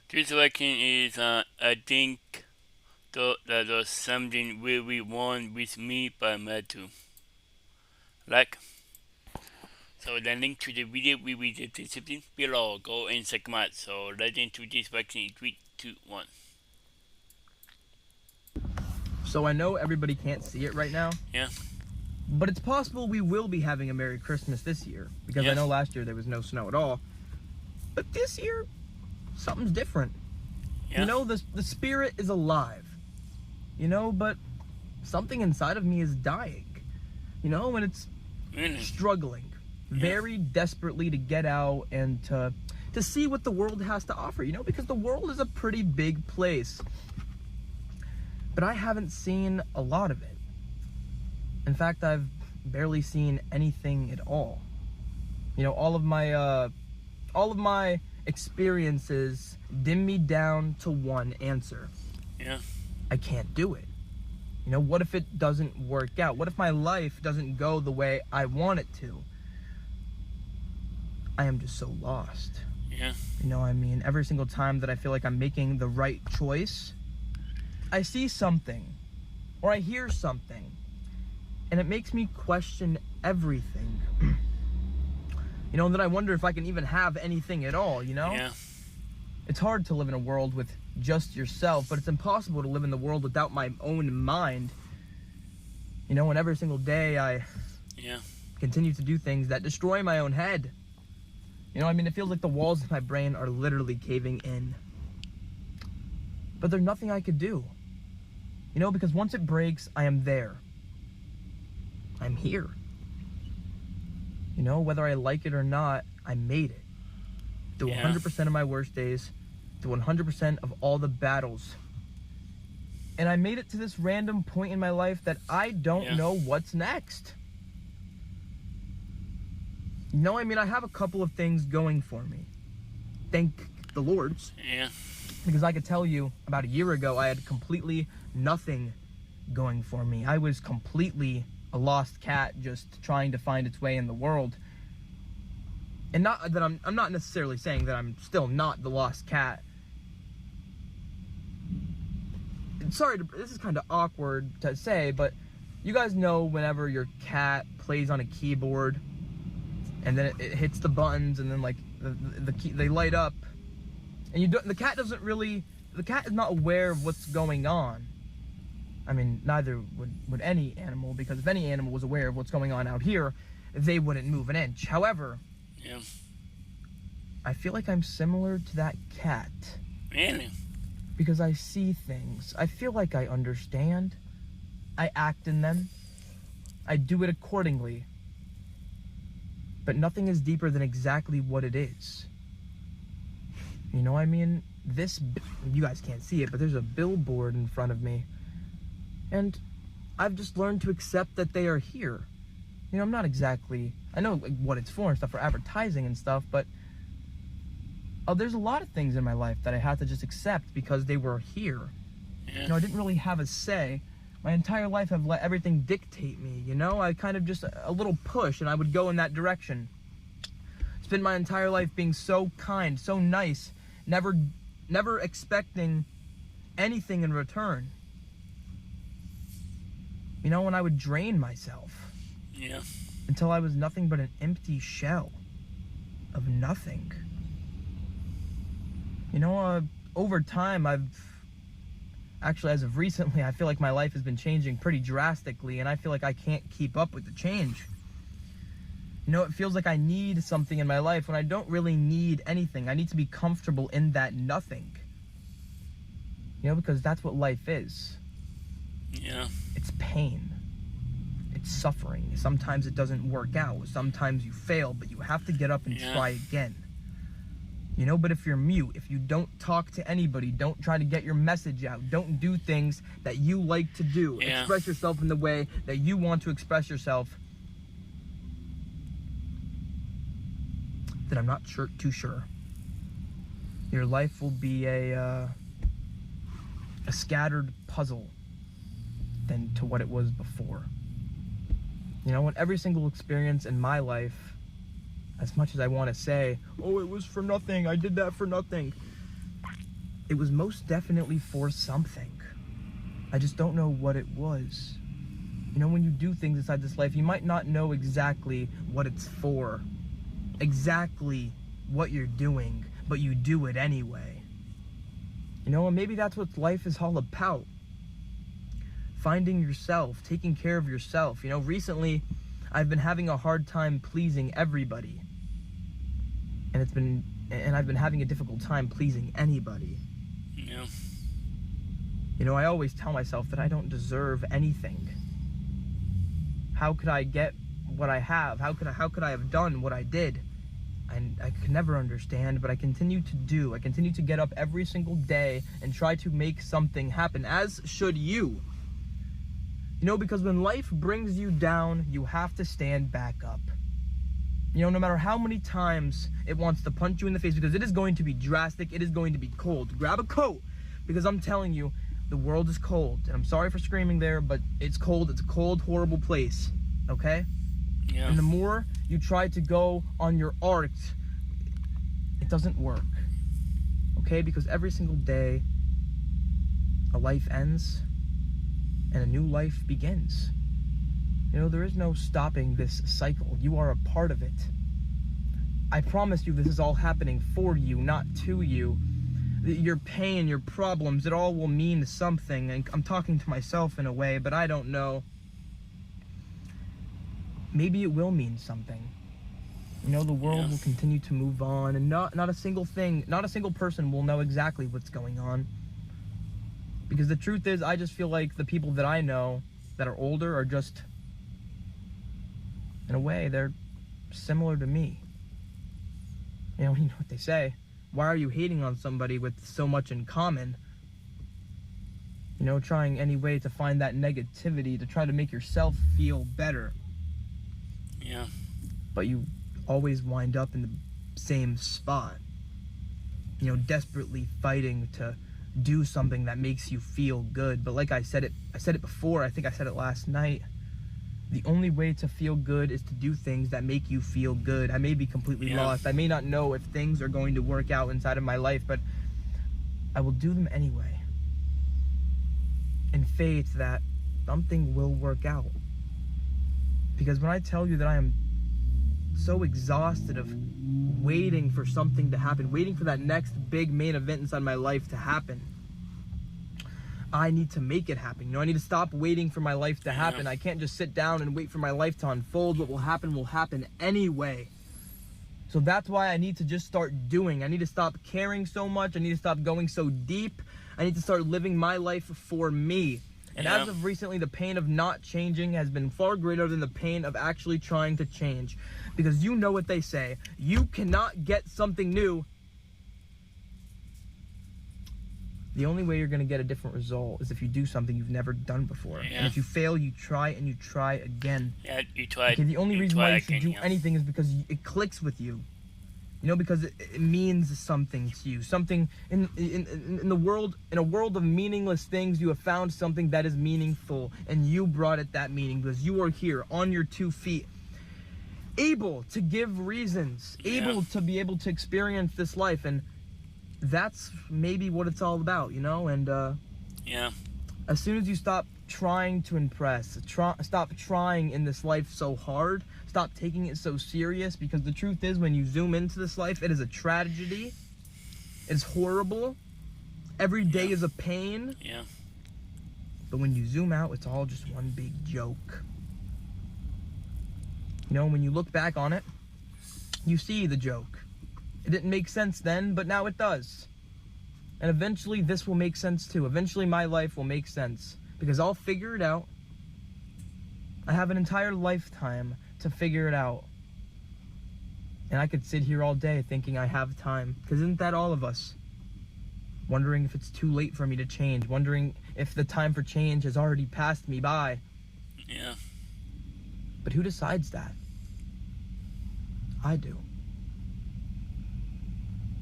This question is, I think that was something really wrong with me by Matthew. Like, so the link to the video we will discipline below. Go and check them out. So let's into this question in 3, 2, 1. So I know everybody can't see it right now, Yeah, but it's possible we will be having a Merry Christmas this year, because yeah, I know last year there was no snow at all. But this year, something's different. yeah. The spirit is alive, but something inside of me is dying, and it's Really? struggling very desperately to get out and to see what the world has to offer, because the world is a pretty big place. But I haven't seen a lot of it. In fact, I've barely seen anything at all. All of my experiences dim me down to one answer. Yeah, I can't do it. What if it doesn't work out? What if my life doesn't go the way I want it to? I am just so lost. yeah, Every single time that I feel like I'm making the right choice, I see something or I hear something, and it makes me question everything. And then I wonder if I can even have anything at all, yeah, It's hard to live in a world with just yourself, but it's impossible to live in the world without my own mind. And every single day I yeah, continue to do things that destroy my own head. It feels like the walls of my brain are literally caving in. But there's nothing I could do. Because once it breaks, I am there. I'm here. Whether I like it or not, I made it. Through 100% of my worst days, through 100% of all the battles. And I made it to this random point in my life that I don't know what's next. I have a couple of things going for me. Thank the Lord's. yeah, Because I could tell you, about a year ago, I had completely nothing going for me. I was completely a lost cat, just trying to find its way in the world. And not that I'm not necessarily saying that I'm still not the lost cat. Sorry, this is kind of awkward to say, but you guys know whenever your cat plays on a keyboard and then it hits the buttons and then like the key, they light up, and the cat is not aware of what's going on. Neither would any animal, because if any animal was aware of what's going on out here, they wouldn't move an inch. However, yeah. I feel like I'm similar to that cat. Really? Because I see things. I feel like I understand. I act in them. I do it accordingly. But nothing is deeper than exactly what it is. You guys can't see it, but there's a billboard in front of me. And I've just learned to accept that they are here. I'm not exactly, I know what it's for and stuff, for advertising and stuff, but there's a lot of things in my life that I had to just accept because they were here. Yeah. I didn't really have a say. My entire life I've let everything dictate me, I kind of just a little push and I would go in that direction. Spend my entire life being so kind, so nice, never expecting anything in return. And I would drain myself. Yeah. Until I was nothing but an empty shell of nothing. Over time, actually, as of recently, I feel like my life has been changing pretty drastically, and I feel like I can't keep up with the change. It feels like I need something in my life when I don't really need anything. I need to be comfortable in that nothing. Because that's what life is. Yeah. It's pain. It's suffering. Sometimes it doesn't work out. Sometimes you fail, but you have to get up and try again. But if you're mute, if you don't talk to anybody, don't try to get your message out, don't do things that you like to do, express yourself in the way that you want to express yourself, then I'm not too sure. Your life will be a scattered puzzle than to what it was before. Every single experience in my life, as much as I want to say, oh, it was for nothing, I did that for nothing, it was most definitely for something. I just don't know what it was. You know, when you do things inside this life, you might not know exactly what it's for, exactly what you're doing, but you do it anyway. You know, and maybe that's what life is all about. Finding yourself, taking care of yourself. You know, recently I've been having a hard time pleasing everybody. And I've been having a difficult time pleasing anybody. Yeah. You know, I always tell myself that I don't deserve anything. How could I get what I have? How could I have done what I did? And I could never understand, but I continue to do. I continue to get up every single day and try to make something happen, as should you. You know, because when life brings you down, you have to stand back up. You know, no matter how many times it wants to punch you in the face, because it is going to be drastic, it is going to be cold. Grab a coat, because I'm telling you, the world is cold. And I'm sorry for screaming there, but it's cold. It's a cold, horrible place, okay? Yeah. And the more you try to go on your art, it doesn't work, okay? Because every single day, a life ends and a new life begins. You know, there is no stopping this cycle. You are a part of it. I promise you this is all happening for you, not to you. Your pain, your problems, it all will mean something. And I'm talking to myself in a way, but I don't know. Maybe it will mean something. You know, the world will continue to move on, and not a single thing, not a single person will know exactly what's going on. Because the truth is, I just feel like the people that I know that are older are just, in a way, they're similar to me. You know what they say. Why are you hating on somebody with so much in common? You know, trying any way to find that negativity to try to make yourself feel better. Yeah. But you always wind up in the same spot. You know, desperately fighting to do something that makes you feel good. But like I said it before, I think I said it last night. The only way to feel good is to do things that make you feel good. I may be completely lost. I may not know if things are going to work out inside of my life, but I will do them anyway. In faith that something will work out. Because when I tell you that I am so exhausted of waiting for something to happen, waiting for that next big main event inside my life to happen, I need to make it happen. You know, I need to stop waiting for my life to happen. I can't just sit down and wait for my life to unfold. What will happen anyway. So that's why I need to just start doing. I need to stop caring so much. I need to stop going so deep. I need to start living my life for me. And as of recently, the pain of not changing has been far greater than the pain of actually trying to change. Because you know what they say. You cannot get something new. The only way you're going to get a different result is if you do something you've never done before. Yeah. And if you fail, you try and you try again. Yeah, you try. Okay, the only reason why you should do anything is because it clicks with you. You know, because it means something to you. Something in the world, in a world of meaningless things, you have found something that is meaningful, and you brought it that meaning because you are here on your 2 feet, able to give reasons, able to be able to experience this life, and that's maybe what it's all about, you know. And as soon as you stop trying to impress, stop trying in this life so hard, stop taking it so serious, because the truth is, when you zoom into this life, it is a tragedy. It's horrible. Every day is a pain. Yeah. But when you zoom out, it's all just one big joke. You know, when you look back on it, you see the joke. It didn't make sense then, but now it does. And eventually this will make sense too. Eventually my life will make sense, because I'll figure it out. I have an entire lifetime to figure it out. And I could sit here all day thinking I have time, because isn't that all of us? Wondering if it's too late for me to change, wondering if the time for change has already passed me by. Yeah. But who decides that? I do.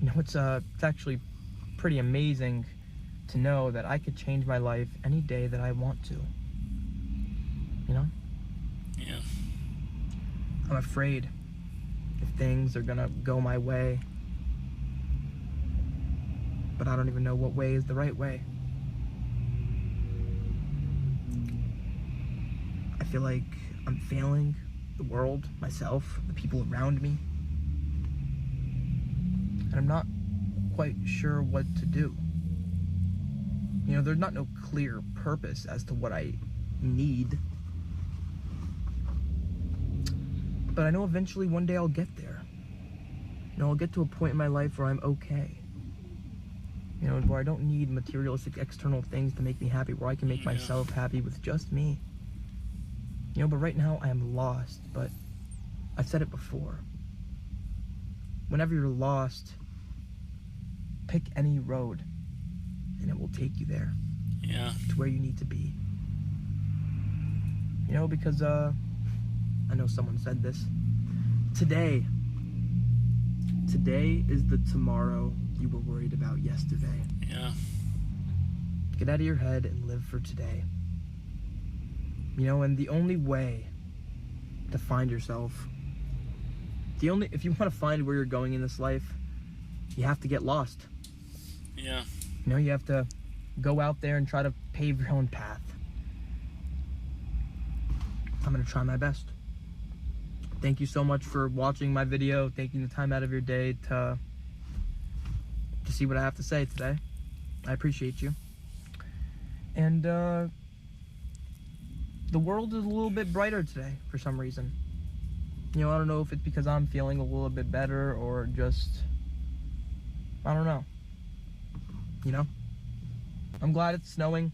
You know, it's actually pretty amazing to know that I could change my life any day that I want to. You know? Yeah. I'm afraid if things are gonna go my way. but I don't even know what way is the right way. I feel like I'm failing the world, myself, the people around me. And I'm not quite sure what to do. You know, there's not no clear purpose as to what I need. But I know eventually one day I'll get there. You know, I'll get to a point in my life where I'm okay. You know, where I don't need materialistic external things to make me happy, where I can make myself happy with just me. You know, but right now I am lost, but I've said it before. Whenever you're lost, pick any road and it will take you there. Yeah. To where you need to be. You know, because I know someone said this. Today is the tomorrow you were worried about yesterday. Yeah. Get out of your head and live for today. You know, and the only way to find yourself, if you want to find where you're going in this life, you have to get lost. Yeah. You know, you have to go out there and try to pave your own path. I'm going to try my best. Thank you so much for watching my video, taking the time out of your day to see what I have to say today. I appreciate you. And the world is a little bit brighter today for some reason. You know, I don't know if it's because I'm feeling a little bit better or just, I don't know. You know? I'm glad it's snowing.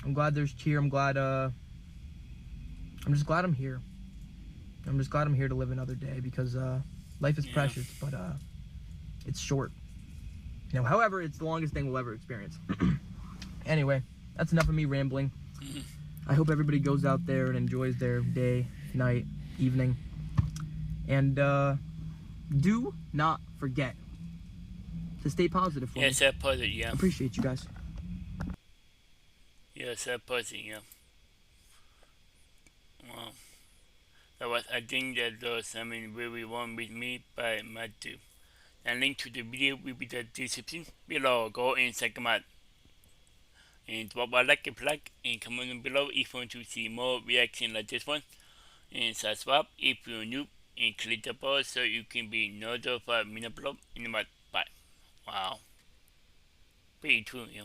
I'm glad there's cheer. I'm just glad I'm here. I'm just glad I'm here to live another day because life is precious, but it's short. You know, however, it's the longest thing we'll ever experience. Anyway, that's enough of me rambling. I hope everybody goes out there and enjoys their day, night, evening. And do not forget to stay positive for me. Stay positive, yeah. Appreciate you guys. Yeah, stay positive, yeah. Wow. That was, I think that was something really wrong with me by Matthew. The link to the video will be the description below. Go and check them out. And drop a like if you like, and comment below if you want to see more reaction like this one. And subscribe if you're new, and click the bell so you can be notified when I upload in the month. Bye. Wow. Pretty true, yeah.